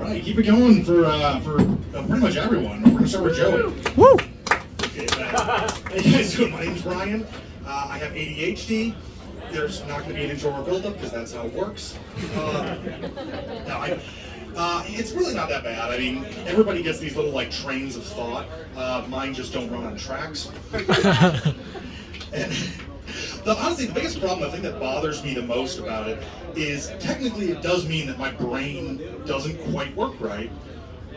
right, keep it going for pretty much everyone. We're gonna start with Joey. Woo! Okay, hey guys, doing? My name's Ryan. I have ADHD. There's not going to be an intro or build-up because that's how it works. It's really not that bad. I mean, everybody gets these little like trains of thought. Mine just don't run on tracks. And honestly, the biggest problem, the thing that bothers me the most about it, is technically it does mean that my brain doesn't quite work right,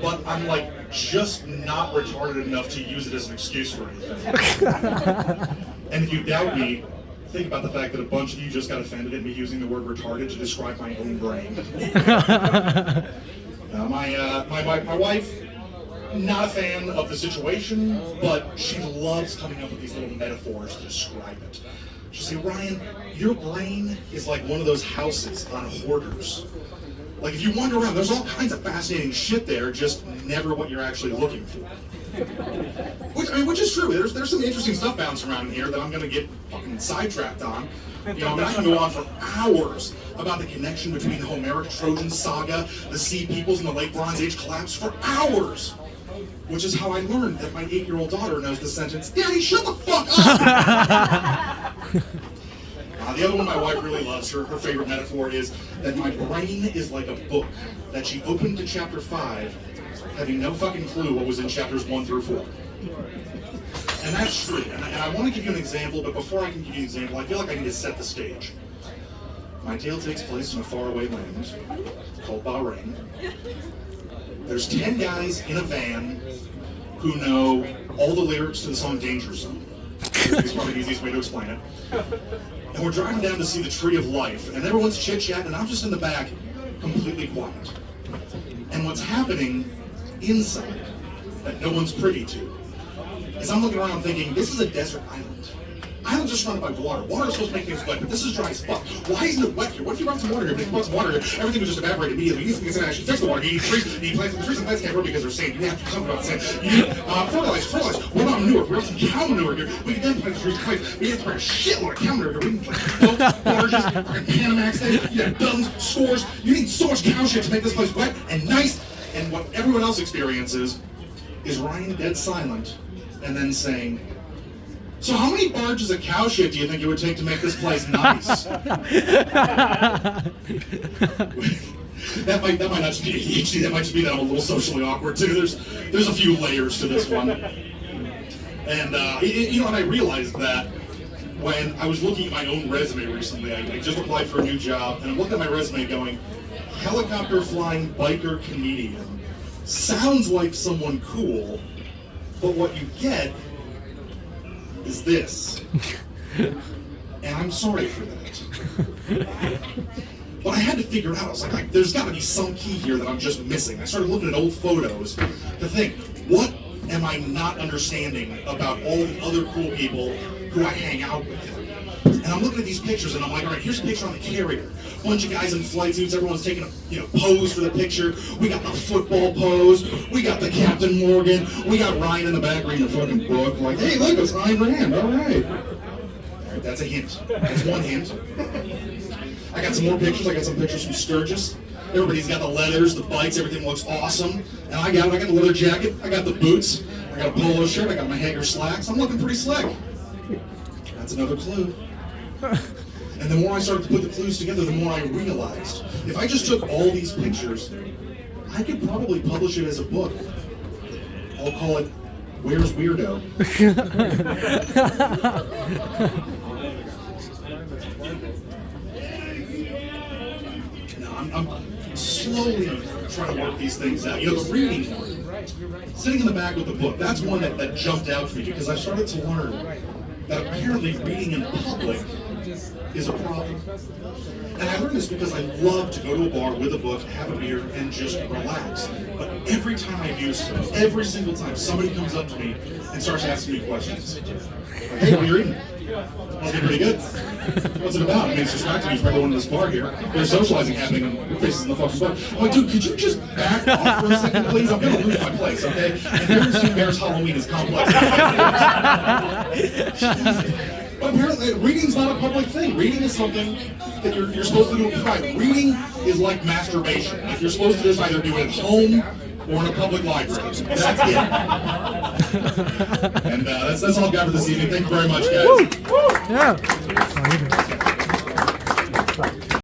but I'm like just not retarded enough to use it as an excuse for anything. And if you doubt me, think about the fact that a bunch of you just got offended at me using the word retarded to describe my own brain. My wife, not a fan of the situation, but she loves coming up with these little metaphors to describe it. She'll say, Ryan, your brain is like one of those houses on hoarders. Like if you wander around, there's all kinds of fascinating shit there, just never what you're actually looking for. Which is true. There's some interesting stuff bouncing around in here that I'm gonna get fucking sidetracked on. I can go on for hours about the connection between the Homeric Trojan saga, the Sea Peoples, and the Late Bronze Age collapse for hours. Which is how I learned that my 8-year-old daughter knows the sentence, Daddy, shut the fuck up! The other one my wife really loves, her favorite metaphor is that my brain is like a book that she opened to chapter 5, having no fucking clue what was in chapters 1 through 4. And that's true. And I want to give you an example, but before I can give you an example, I feel like I need to set the stage. My tale takes place in a faraway land called Bahrain. There's 10 guys in a van who know all the lyrics to the song Danger Zone. It's probably the easiest way to explain it. And we're driving down to see the Tree of Life, and everyone's chit-chatting, and I'm just in the back, completely quiet. And what's happening inside, that no one's privy to, is I'm looking around thinking, this is a desert island. Islands are surrounded by water. Water is supposed to make things wet, but this is dry as fuck. Why isn't it wet here? What if you brought some water here? But if you brought some water here, everything would just evaporate immediately. You think actually fix the water. You need trees, you need plants. The trees and plants can't grow because they're sand. You have to do something about sand. You need fertilizer. What about manure? We have some cow manure here. We can then plant the trees and plants. We have to plant a shitload of cow manure here. We can plant boats, barges, fucking Panamax things. You have dozens, scores. You need so much cow shit to make this place wet and nice. And what everyone else experiences is Ryan dead silent and then saying, so how many barges of cow shit do you think it would take to make this place nice? That might not just be ADHD, that might just be that I'm a little socially awkward too. There's a few layers to this one. And and I realized that when I was looking at my own resume recently. I just applied for a new job, and I'm looking at my resume going, helicopter flying biker comedian. Sounds like someone cool, but what you get is this. And I'm sorry for that. But I had to figure it out. I was like, there's got to be some key here that I'm just missing. I started looking at old photos to think, what am I not understanding about all the other cool people who I hang out with? And I'm looking at these pictures and I'm like, all right, here's a picture on the carrier. Bunch of guys in flight suits, everyone's taking a pose for the picture. We got the football pose, we got the Captain Morgan, we got Ryan in the back reading a fucking book, like, hey, look, it's Ayn Rand, all right. All right, that's a hint. That's one hint. I got some more pictures. I got some pictures from Sturgis. Everybody's got the leathers, the bikes, everything looks awesome. And I got the leather jacket, I got the boots, I got a polo shirt, I got my Hager slacks. I'm looking pretty slick. That's another clue. And the more I started to put the clues together, the more I realized, if I just took all these pictures, I could probably publish it as a book. I'll call it, Where's Weirdo? Now, I'm slowly trying to work these things out. The reading one, sitting in the back with the book, that's one that jumped out to me because I started to learn that apparently reading in public is a problem. And I learned this because I love to go to a bar with a book, have a beer, and just relax. But every time I do so, every single time, somebody comes up to me and starts asking me questions. Like, hey, what are you reading? Must be pretty good. What's it about? I mean, it's distracting me from going to this bar here. There's socializing happening on your faces in the fucking bar. I'm like, dude, could you just back off for a second, please? I'm gonna lose my place, okay? And Bears Halloween is complex. But apparently, reading's not a public thing. Reading is something that you're supposed to do in private. Reading is like masturbation. Like you're supposed to just either do it at home or in a public library. That's it. And that's all I've got for this evening. Thank you very much, guys. Yeah.